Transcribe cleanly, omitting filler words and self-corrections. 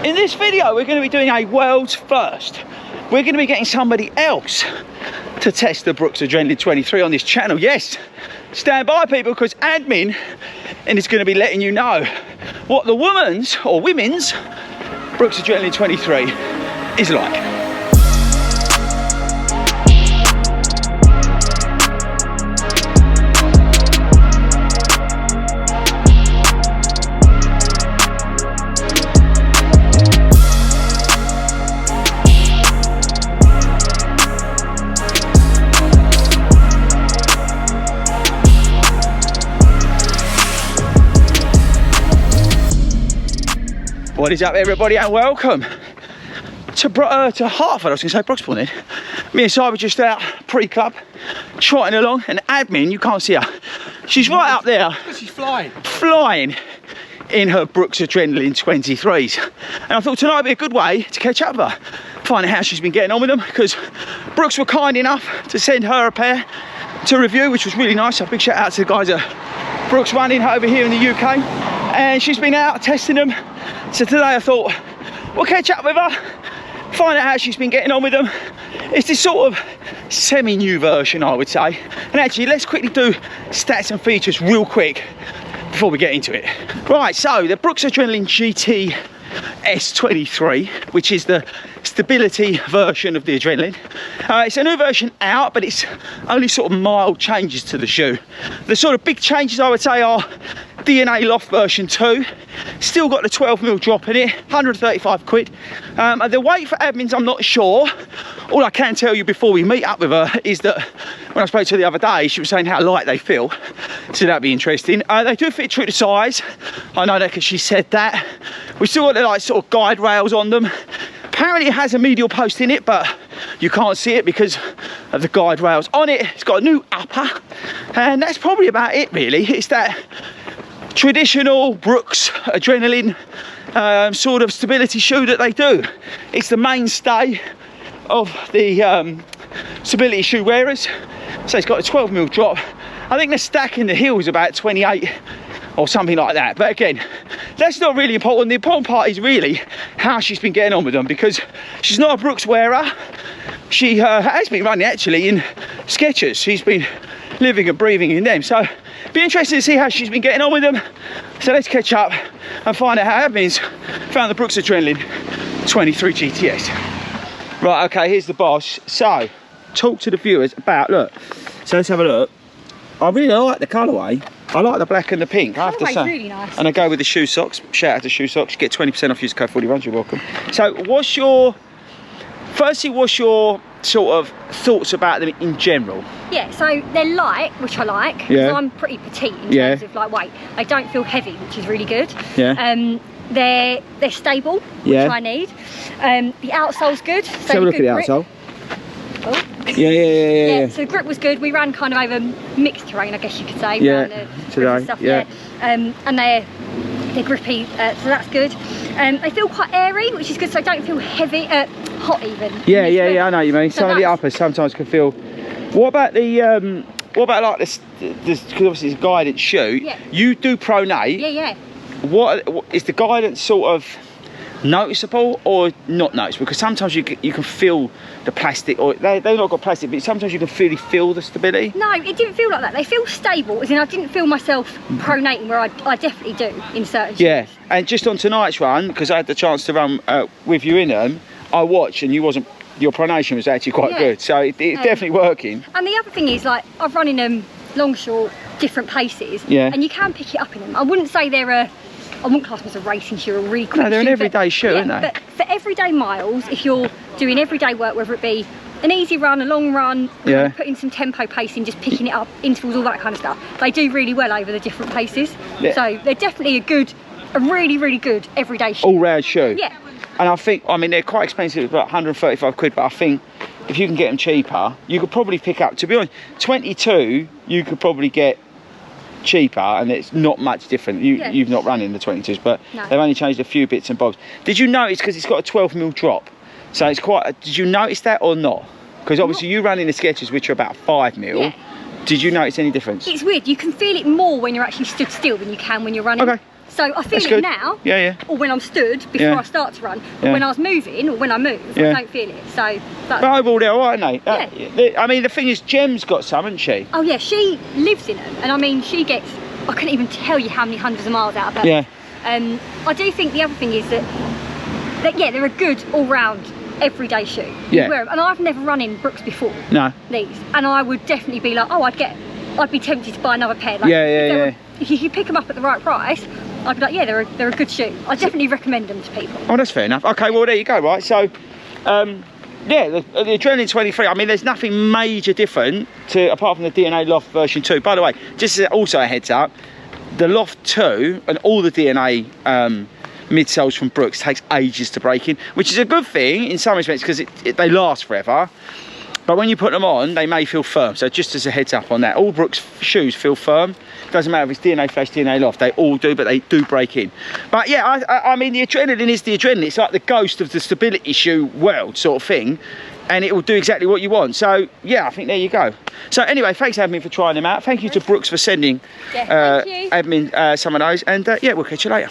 In this video, we're going to be doing a world's first. We're going to be getting somebody else to test the BROOKS Adrenaline 23 on this channel. Yes, stand by people, because admin is going to be letting you know what the women's BROOKS Adrenaline 23 is like. What is up, everybody, and welcome to Hartford. I was going to say Broxbourne then. Me and Si were just out pre-club, trotting along, and admin, you can't see her. She's right up there. She's flying. Flying in her BROOKS Adrenaline 23s. And I thought tonight would be a good way to catch up with her, find out how she's been getting on with them, because Brooks were kind enough to send her a pair to review, which was really nice. So big shout out to the guys at Brooks Running over here in the UK. And she's been out testing them. So today I thought we'll catch up with her, find out how she's been getting on with them. It's this sort of semi-new version, I would say. And actually, let's quickly do stats and features real quick before we get into it. Right, so the BROOKS Adrenaline GTS 23, which is the stability version of the Adrenaline. It's a new version out, but it's only sort of mild changes to the shoe. The sort of big changes, I would say, are DNA Loft version 2. Still got the 12mm drop in it, 135 quid. The weight for admins, I'm not sure. All I can tell you before we meet up with her is that when I spoke to her the other day, she was saying how light they feel. So that'd be interesting. They do fit true to size. I know that because she said that. We've still got the like sort of guide rails on them. Apparently it has a medial post in it, but you can't see it because of the guide rails on it. It's got a new upper, and that's probably about it really. It's that traditional BROOKS Adrenaline sort of stability shoe that they do. It's the mainstay of the stability shoe wearers. So it's got a 12mm drop. I think the stack in the heel is about 28 or something like that. But again, that's not really important. The important part is really how she's been getting on with them, because she's not a BROOKS wearer. She has been running actually in Skechers. She's been living and breathing in them. So be interested to see how she's been getting on with them. So let's catch up and find out how admins found the BROOKS Adrenaline 23 GTS. Right, okay, here's the boss. So talk to the viewers about, look, so let's have a look. I really like the colourway. I like the black and the pink, I have to say. Really nice. And I go with the shoe socks. Shout out to shoe socks. You get 20% off, use code 40runs, you're welcome. So what's your sort of thoughts about them in general? Yeah, so they're light, which I like, because I'm pretty petite in terms of like weight. They don't feel heavy, which is really good. Yeah. They're stable, which I need. The outsole's good. So let's have a look at the outsole. Oh. Yeah. So the grip was good. We ran kind of over mixed terrain, I guess you could say. Yeah, today. Stuff, and they're grippy, so that's good. They feel quite airy, which is good, so I don't feel heavy, hot even. Yeah, I know what you mean. So some of the uppers sometimes can feel. What about the what about like this? Because obviously it's a guidance shoe. Yeah. You do pronate. Yeah. What is the guidance sort of noticeable or not noticeable? Because sometimes you can feel the plastic, or they've not got plastic, but sometimes you can really feel the stability. No, it didn't feel like that. They feel stable, as in I didn't feel myself pronating, where I definitely do in certain shoes. Yeah, and just on tonight's run, because I had the chance to run with you in them, I watched and your pronation was actually quite good, so it's definitely working. And the other thing is, like, I've run in them long, short, different paces, and you can pick it up in them. I wouldn't say I wouldn't class them as a racing shoe or a really quick shoe. No, they're an everyday shoe, aren't they? But for everyday miles, if you're doing everyday work, whether it be an easy run, a long run, putting some tempo pacing, just picking it up, intervals, all that kind of stuff, they do really well over the different paces. Yeah. So they're definitely a really, really good everyday shoe. All-round shoe. Yeah. And I think, I mean, they're quite expensive, about 135 quid, but I think if you can get them cheaper, you could probably pick up, to be honest, 22, you could probably get cheaper, and it's not much different. You've not run in the 22s, but they've only changed a few bits and bobs. Did you notice, because it's got a 12mm drop, so it's quite did you notice that or not? Because obviously you ran in the Skechers, which are about 5mm. Did you notice any difference? It's weird, you can feel it more when you're actually stood still than you can when you're running. Okay. So I feel That's it good. now, Yeah. or when I'm stood before I start to run. But when I was moving, or when I move, I don't feel it. So. But overall, they're all right, aren't they? I mean, the thing is, Gem's got some, hasn't she? Oh yeah, she lives in them, and I mean, she gets. I couldn't even tell you how many hundreds of miles out of her. Yeah. I do think the other thing is that yeah, they're a good all-round everyday shoe. Yeah. Wear 'em. And I've never run in Brooks before. No. These, and I would definitely be like, oh, I'd be tempted to buy another pair. Like, if you pick them up at the right price, I'd be like, yeah, they're a good shoe. I definitely recommend them to people. Oh, that's fair enough. Okay, well there you go, right? So, yeah, the Adrenaline 23. I mean, there's nothing major different to apart from the DNA Loft version 2. By the way, just as also a heads up, the Loft 2 and all the DNA midsoles from Brooks takes ages to break in, which is a good thing in some respects because they last forever. But when you put them on, they may feel firm. So just as a heads up on that, all Brooks shoes feel firm. Doesn't matter if it's DNA Flash, DNA Loft, they all do, but they do break in. But yeah, I mean, the Adrenaline is the Adrenaline. It's like the ghost of the stability shoe world sort of thing. And it will do exactly what you want. So yeah, I think there you go. So anyway, thanks Admin for trying them out. Thank you to Brooks for sending Admin some of those. And yeah, we'll catch you later.